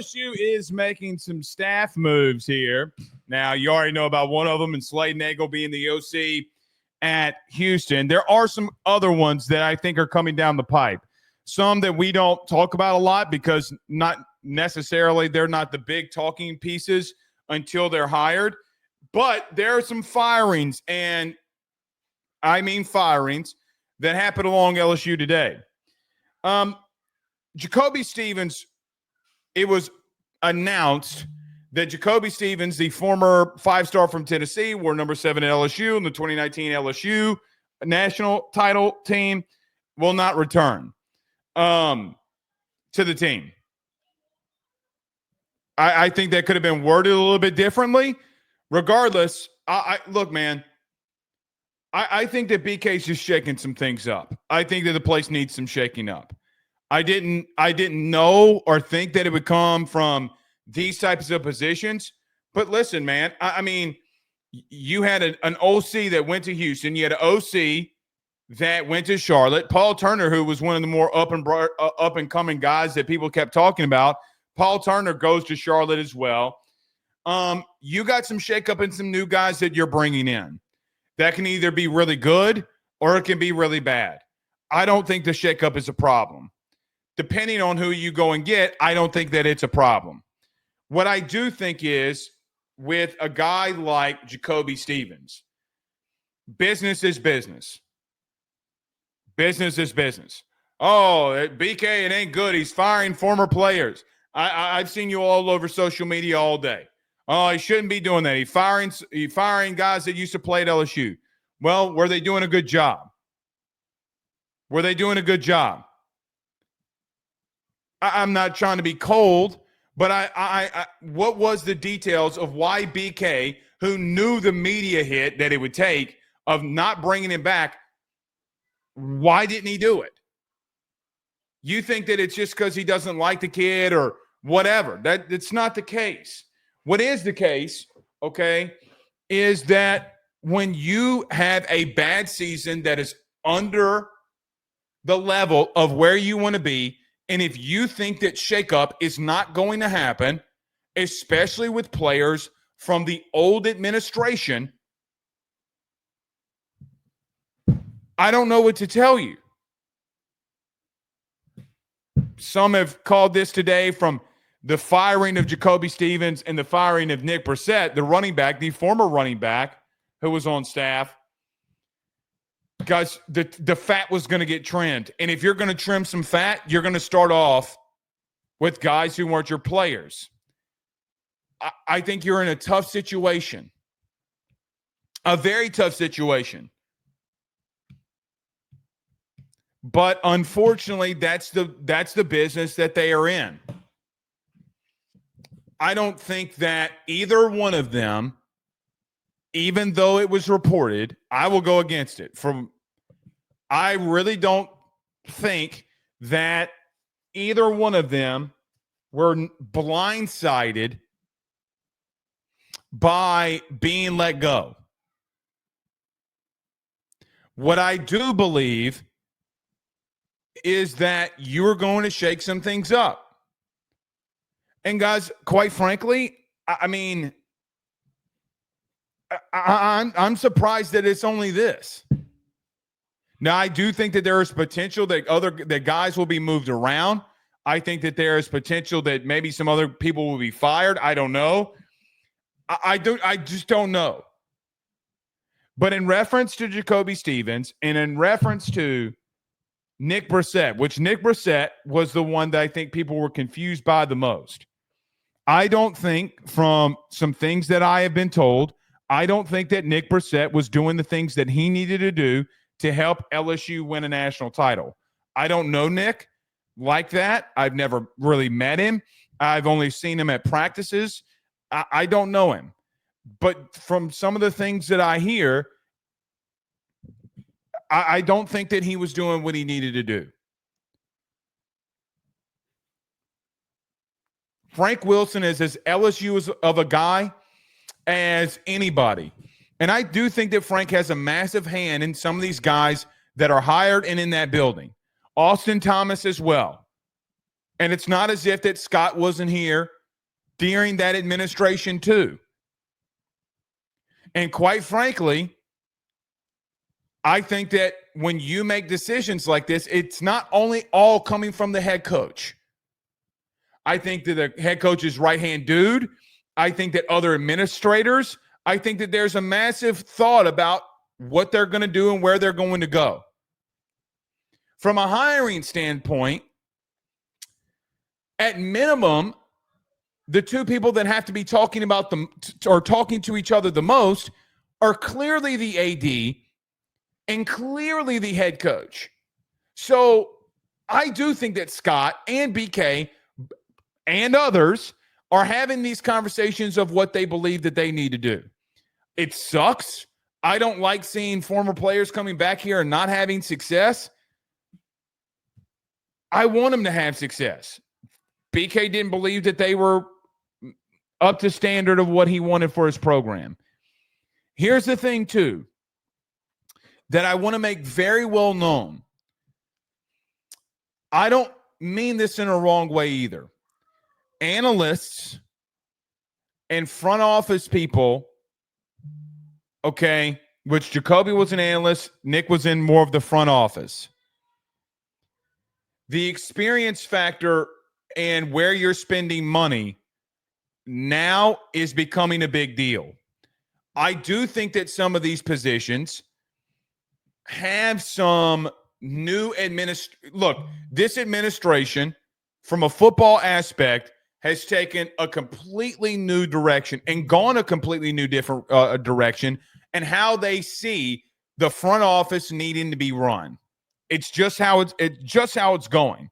LSU is making some staff moves here. Now, you already know about one of them, and Slade Nagel being the OC at Houston. There are some other ones that I think are coming down the pipe. Some that we don't talk about a lot because not necessarily they're not the big talking pieces until they're hired. But there are some firings, and I mean firings, that happened along LSU today. Jacobee Stevens, it was announced that Jacobee Stevens, the former five-star from Tennessee, wore number 7 at LSU in the 2019 LSU national title team, will not return to the team. I think that could have been worded a little bit differently. Regardless, look, man, I think that BK's just shaking some things up. I think that the place needs some shaking up. I didn't know or think that it would come from these types of positions. But listen, man, I mean, you had an OC that went to Houston. You had an OC that went to Charlotte. Paul Turner, who was one of the more up and coming guys that people kept talking about. Paul Turner goes to Charlotte as well. You got some shakeup and some new guys that you're bringing in. That can either be really good or it can be really bad. I don't think the shakeup is a problem. Depending on who you go and get, I don't think that it's a problem. What I do think is with a guy like Jacobee Stevens, business is business. Business is business. Oh, BK, it ain't good. He's firing former players. I've seen you all over social media all day. Oh, he shouldn't be doing that. He's firing guys that used to play at LSU. Well, were they doing a good job? Were they doing a good job? I'm not trying to be cold, but I what was the details of why BK, who knew the media hit that it would take of not bringing him back, why didn't he do it? You think that it's just because he doesn't like the kid or whatever. That's not the case. What is the case, okay, is that when you have a bad season that is under the level of where you want to be, and if you think that shakeup is not going to happen, especially with players from the old administration, I don't know what to tell you. Some have called this today from the firing of Jacobee Stevens and the firing of Nick Brissett, the running back, the former running back who was on staff. Guys, the fat was going to get trimmed. And if you're going to trim some fat, you're going to start off with guys who weren't your players. I think you're in a tough situation, a very tough situation. But unfortunately, that's the business that they are in. I don't think that either one of them, even though it was reported, I will go against it. I really don't think that either one of them were blindsided by being let go. What I do believe is that you're going to shake some things up. And guys, quite frankly, I mean, I'm surprised that it's only this. Now, I do think that there is potential that guys will be moved around. I think that there is potential that maybe some other people will be fired. I don't know. I just don't know. But in reference to Jacobee Stevens and in reference to Nick Brissett, which Nick Brissett was the one that I think people were confused by the most. I don't think, from some things that I have been told, I don't think that Nick Brissett was doing the things that he needed to do to help LSU win a national title. I don't know Nick like that. I've never really met him. I've only seen him at practices. I don't know him. But from some of the things that I hear, I don't think that he was doing what he needed to do. Frank Wilson is as LSU of a guy as anybody. And I do think that Frank has a massive hand in some of these guys that are hired and in that building. Austin Thomas as well. And it's not as if that Scott wasn't here during that administration too. And quite frankly, I think that when you make decisions like this, it's not only all coming from the head coach. I think that the head coach's right-hand dude, I think that other administrators, I think that there's a massive thought about what they're going to do and where they're going to go. From a hiring standpoint, at minimum, the two people that have to be talking about them or talking to each other the most are clearly the AD and clearly the head coach. So I do think that Scott and BK and others are having these conversations of what they believe that they need to do. It sucks. I don't like seeing former players coming back here and not having success. I want them to have success. BK didn't believe that they were up to standard of what he wanted for his program. Here's the thing, too, that I want to make very well known. I don't mean this in a wrong way either. Analysts and front office people, okay, which Jacobee was an analyst, Nick was in more of the front office. The experience factor and where you're spending money now is becoming a big deal. I do think that some of these positions have some new look, this administration, from a football aspect, has taken a completely new direction and gone a completely new different direction and how they see the front office needing to be run. It's just how it's going.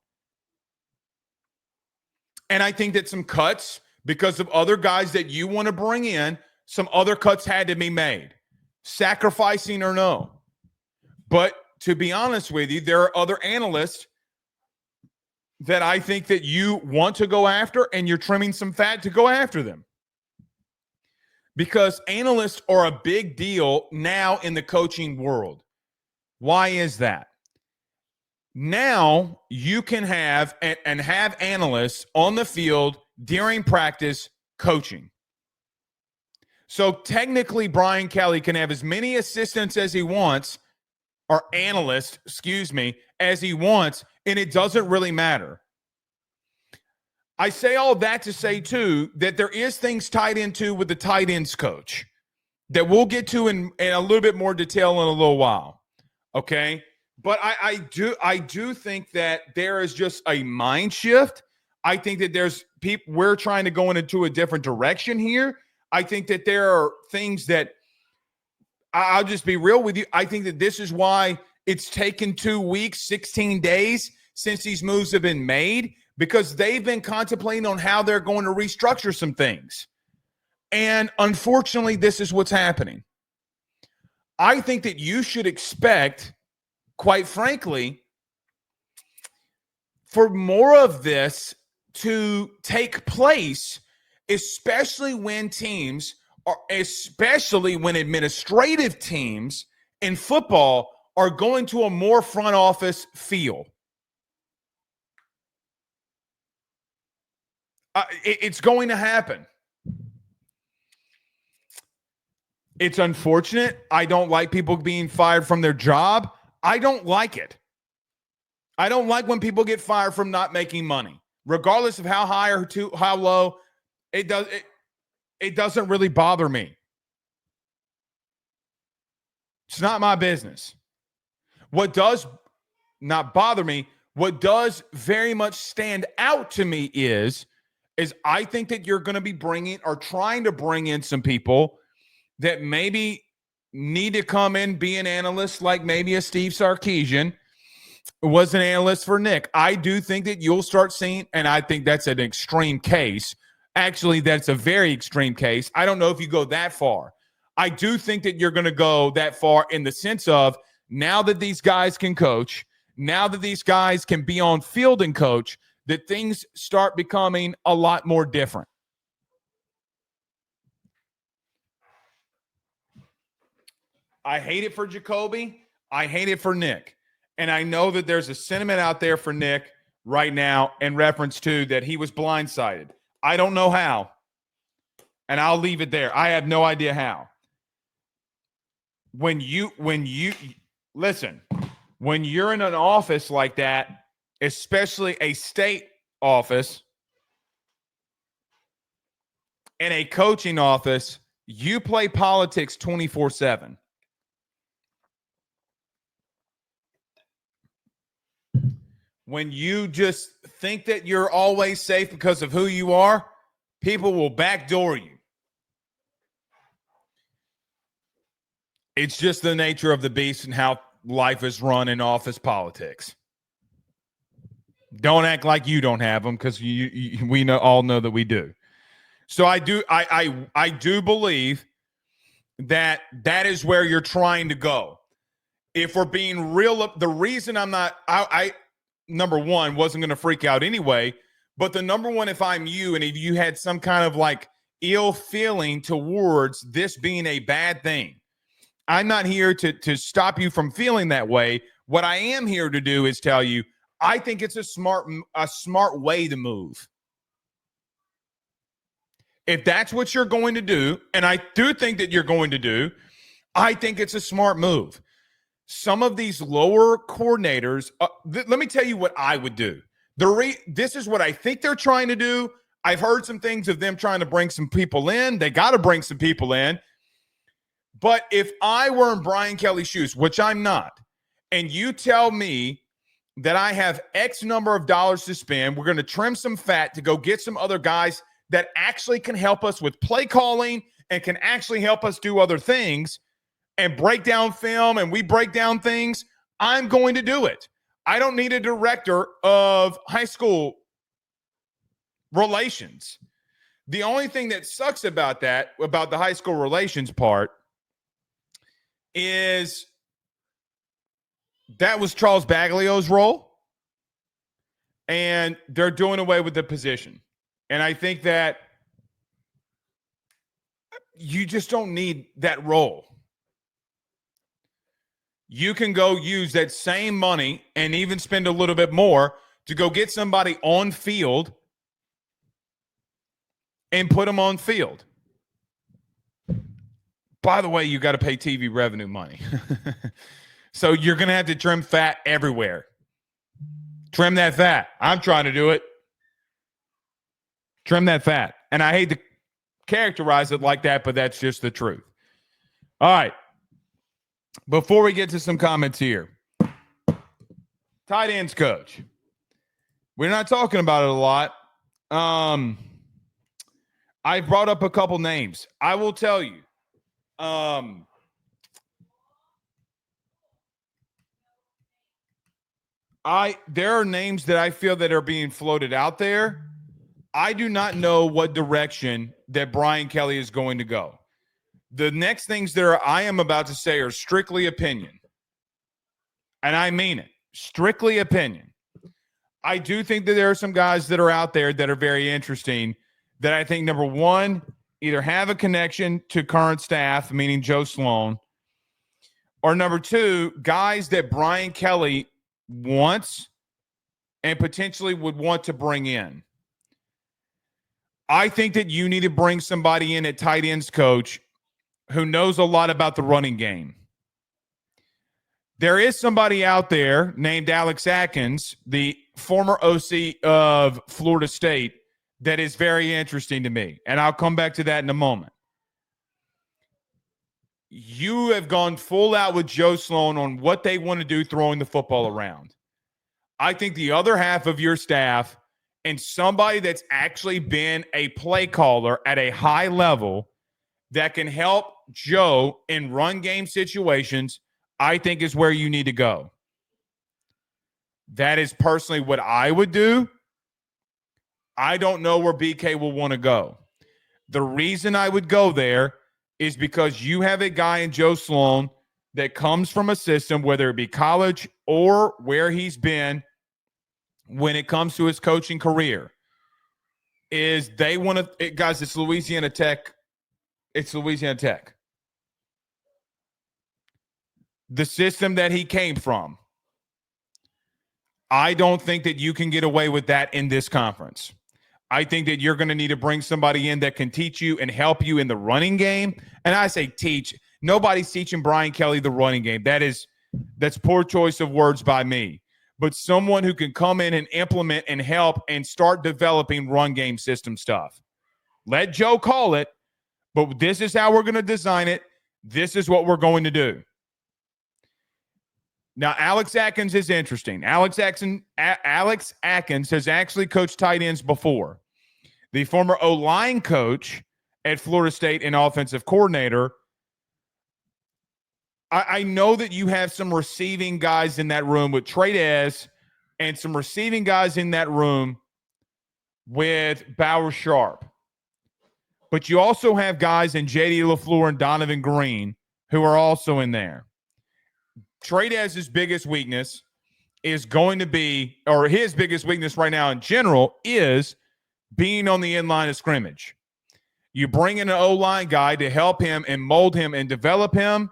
And I think that some cuts, because of other guys that you want to bring in, some other cuts had to be made, sacrificing or no. But to be honest with you, there are other analysts that I think that you want to go after, and you're trimming some fat to go after them. Because analysts are a big deal now in the coaching world. Why is that? Now you can have and have analysts on the field during practice coaching. So technically, Brian Kelly can have as many assistants as he wants, or analysts, as he wants, and it doesn't really matter. I say all that to say, too, that there is things tied into with the tight ends coach that we'll get to in a little bit more detail in a little while, okay? But I do think that there is just a mind shift. I think that there's people, we're trying to go into a different direction here. I think that there are things that, I'll just be real with you, I think that this is why it's taken 2 weeks, 16 days since these moves have been made, because they've been contemplating on how they're going to restructure some things. And unfortunately, this is what's happening. I think that you should expect, quite frankly, for more of this to take place, especially when administrative teams in football are going to a more front office feel. It's going to happen. It's unfortunate. I don't like people being fired from their job. I don't like it. I don't like when people get fired from not making money, regardless of how high or how low. It doesn't really bother me. It's not my business. What does not bother me, what does very much stand out to me is I think that you're going to be trying to bring in some people that maybe need to come in, be an analyst, like maybe a Steve Sarkisian was an analyst for Nick. I do think that you'll start seeing, and I think that's an extreme case. Actually, that's a very extreme case. I don't know if you go that far. I do think that you're going to go that far in the sense of, now that these guys can coach, now that these guys can be on field and coach, that things start becoming a lot more different. I hate it for Jacobee. I hate it for Nick. And I know that there's a sentiment out there for Nick right now in reference to that he was blindsided. I don't know how, and I'll leave it there. I have no idea how. When you listen, when you're in an office like that, especially a state office and a coaching office, you play politics 24/7. When you just think that you're always safe because of who you are, people will backdoor you. It's just the nature of the beast and how life is run in office politics. Don't act like you don't have them, because we all know that we do. So I do believe that is where you're trying to go. If we're being real, the reason I'm not, I number one, wasn't going to freak out anyway, but the number one, if I'm you and if you had some kind of like ill feeling towards this being a bad thing, I'm not here to stop you from feeling that way. What I am here to do is tell you, I think it's a smart way to move. If that's what you're going to do, and I do think that you're going to do, I think it's a smart move. Some of these lower coordinators, let me tell you what I would do. This is what I think they're trying to do. I've heard some things of them trying to bring some people in. They got to bring some people in. But if I were in Brian Kelly's shoes, which I'm not, and you tell me that I have X number of dollars to spend, we're going to trim some fat to go get some other guys that actually can help us with play calling and can actually help us do other things and break down film, and we break down things, I'm going to do it. I don't need a director of high school relations. The only thing that sucks about that, about the high school relations part, is that was Charles Baglio's role, and they're doing away with the position. And I think that you just don't need that role. You can go use that same money and even spend a little bit more to go get somebody on field and put them on field. By the way, you got to pay TV revenue money. So you're going to have to trim fat everywhere. Trim that fat. I'm trying to do it. Trim that fat. And I hate to characterize it like that, but that's just the truth. All right. Before we get to some comments here, tight ends coach. We're not talking about it a lot. I brought up a couple names. I will tell you. There are names that I feel that are being floated out there. I do not know what direction that Brian Kelly is going to go. The next things that I am about to say are strictly opinion. And I mean it. Strictly opinion. I do think that there are some guys that are out there that are very interesting that I think, number one, either have a connection to current staff, meaning Joe Sloan, or number two, guys that Brian Kelly wants and potentially would want to bring in. I think that you need to bring somebody in at tight ends coach who knows a lot about the running game. There is somebody out there named Alex Atkins, the former OC of Florida State, that is very interesting to me. And I'll come back to that in a moment. You have gone full out with Joe Sloan on what they want to do throwing the football around. I think the other half of your staff and somebody that's actually been a play caller at a high level that can help Joe in run game situations, I think is where you need to go. That is personally what I would do. I don't know where BK will want to go. The reason I would go there is because you have a guy in Joe Sloan that comes from a system, whether it be college or where he's been when it comes to his coaching career, is they want to, guys, it's Louisiana Tech. It's Louisiana Tech. The system that he came from. I don't think that you can get away with that in this conference. I think that you're going to need to bring somebody in that can teach you and help you in the running game. And I say teach. Nobody's teaching Brian Kelly the running game. That's poor choice of words by me. But someone who can come in and implement and help and start developing run game system stuff. Let Joe call it, but this is how we're going to design it. This is what we're going to do. Now, Alex Atkins is interesting. Alex Atkins has actually coached tight ends before. The former O-line coach at Florida State and offensive coordinator. I know that you have some receiving guys in that room with Trey and some receiving guys in that room with Bauer Sharp. But you also have guys in J.D. LaFleur and Donovan Green who are also in there. Trey Dez's biggest weakness is going to be, or his biggest weakness right now in general, is being on the end line of scrimmage. You bring in an O-line guy to help him and mold him and develop him,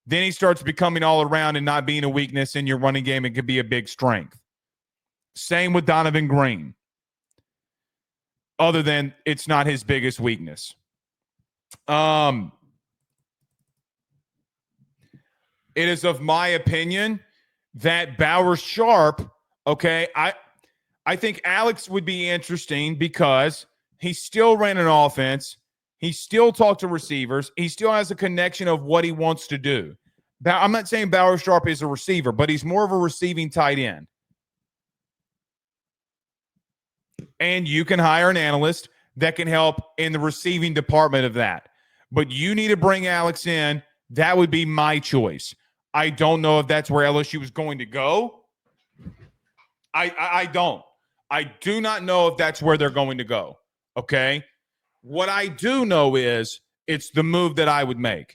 then he starts becoming all around and not being a weakness in your running game. It could be a big strength. Same with Donovan Green. Other than it's not his biggest weakness. It is of my opinion that Bauer Sharp, okay, I think Alex would be interesting because he still ran an offense. He still talked to receivers. He still has a connection of what he wants to do. I'm not saying Bauer Sharp is a receiver, but he's more of a receiving tight end. And you can hire an analyst that can help in the receiving department of that. But you need to bring Alex in. That would be my choice. I don't know if that's where LSU is going to go. I don't. I do not know if that's where they're going to go. Okay? What I do know is it's the move that I would make.